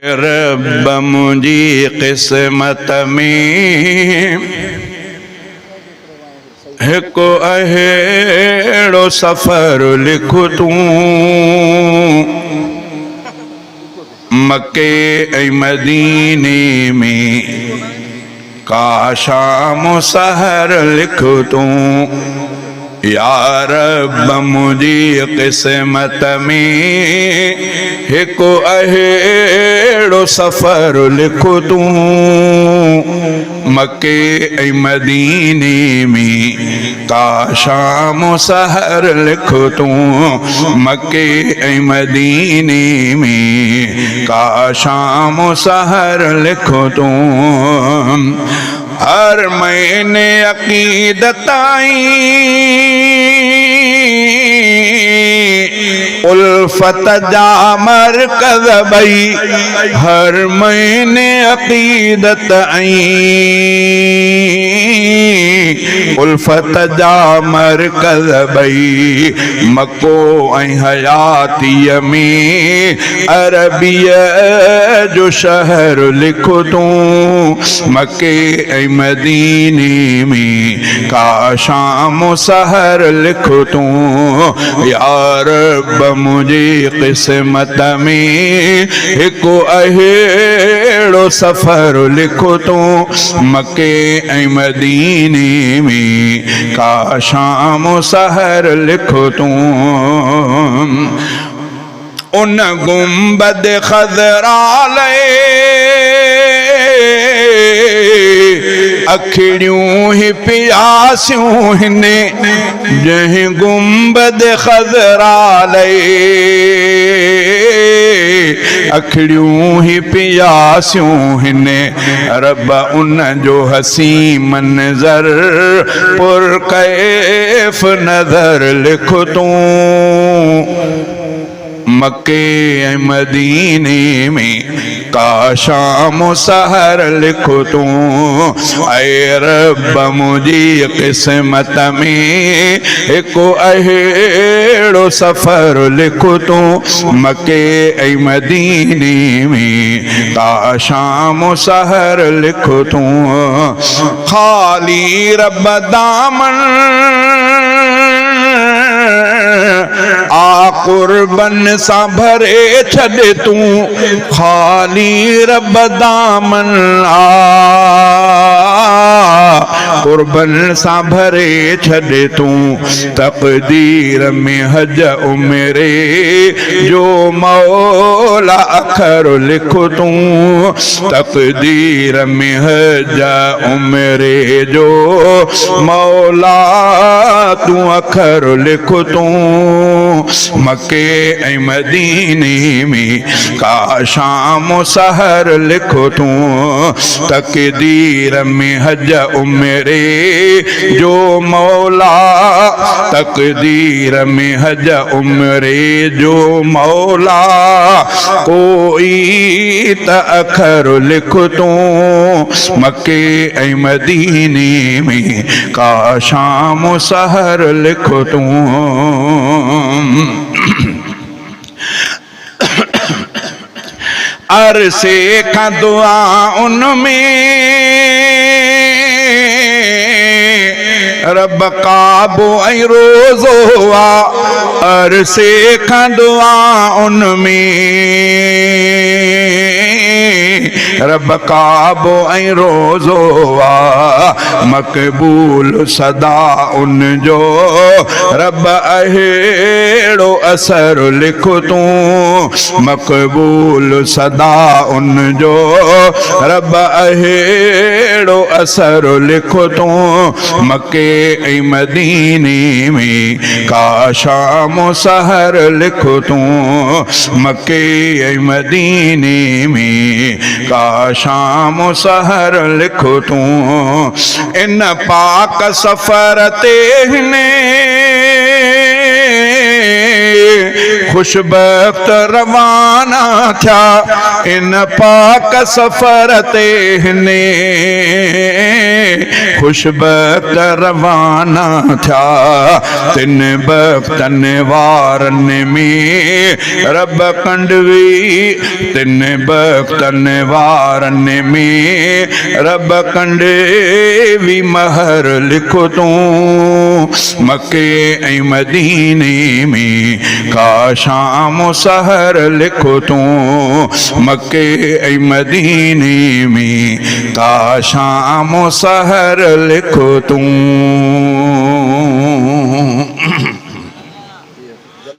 रब मुंहिंजी क़िस्मत में हिकु अहिड़ो सफ़र लिख तूं मके ऐं मदीने में काशा सहर लिख तूं या रब मुंहिंजी क़िस्मत में हिकु अहिड़ो सफ़र लिख तूं मके ऐं मदीने में काशा सहर लिख तूं मके ऐं मदीने में काशा सहर लिख तूं हर महीने अक़ीदत उल्फत जा मरकज़ बई हर महीने अक़ीदत उल्फत जा मरकज़ बई मको ऐं हयातीअ में अरबीअ जो शहर लिख तूं मके ऐं मदीने में काशा सहर लिख तूं या रब मुंहिंजी क़िस्मत में हिकु अहिड़ो सफ़र लिख तूं मके ऐं मदीने में काशा सहर लिख तूं उन गुंबद ख़ज़राले अखिड़ियूं ही प्यासियूं हिन जंहिं गुंबद ख़ज़राले अखिड़ियूं ही प्यासियूं हिन रब उन जो हसी मंज़र पुरकैफ़ नज़र लिख तूं मके ऐं मदीने में काशा सहर लिख तूं ऐ रब मुंहिंजी क़िस्मत में हिकु अहिड़ो सफ़र लिख तूं मके ऐं मदीने में काशा सहर लिख तूं ख़ाली रब दामन आ कुर्बन सां भरे छॾ तूं ख़ाली रब दामन कुर्बन सां भरे छॾ तूं तक़दीर में हज उमिरे जो मौला अखर लिख तूं तक़दीर में हज उमिरे जो मौला तूं अखर लिख तूं मके ऐं मदीने में काशा सहर लिख तूं तक़दीर में हज उमिरे जो मौला तक़दीर में हज उमिरे जो मौला कोई त अखर लिख तूं मके ऐं मदीने में काशा सहर लिख तूं अरसे का दुआ उनमें रब काबो ऐं रोज़ो आ अरसे का दुआ उनमें रब काबो ऐं रोज़ो आ मक़बूल सदा उन जो रब अहिड़ो असर लिख तूं मक़बूल सदा उन जो रब अहिड़ो असर लिख तूं मके ऐं मदीने में काशा सहर लिख तूं मके ऐं मदीने में काशा सहर लिख तूं इन पाक सफ़र ते हिन खुशबख्त रवाना थिया इन पाक सफ़र ते हिने खुशबख्त रवाना थिया तिन बख्तन वारन में रब कंडवी तिन बख्तन वारन में रब कंडवी महर लिखो तूं मक्के ऐं मदीने में का शाम सहर लिखो तूं मक्के ऐं मदीने में का शाम सहर लिखो तूं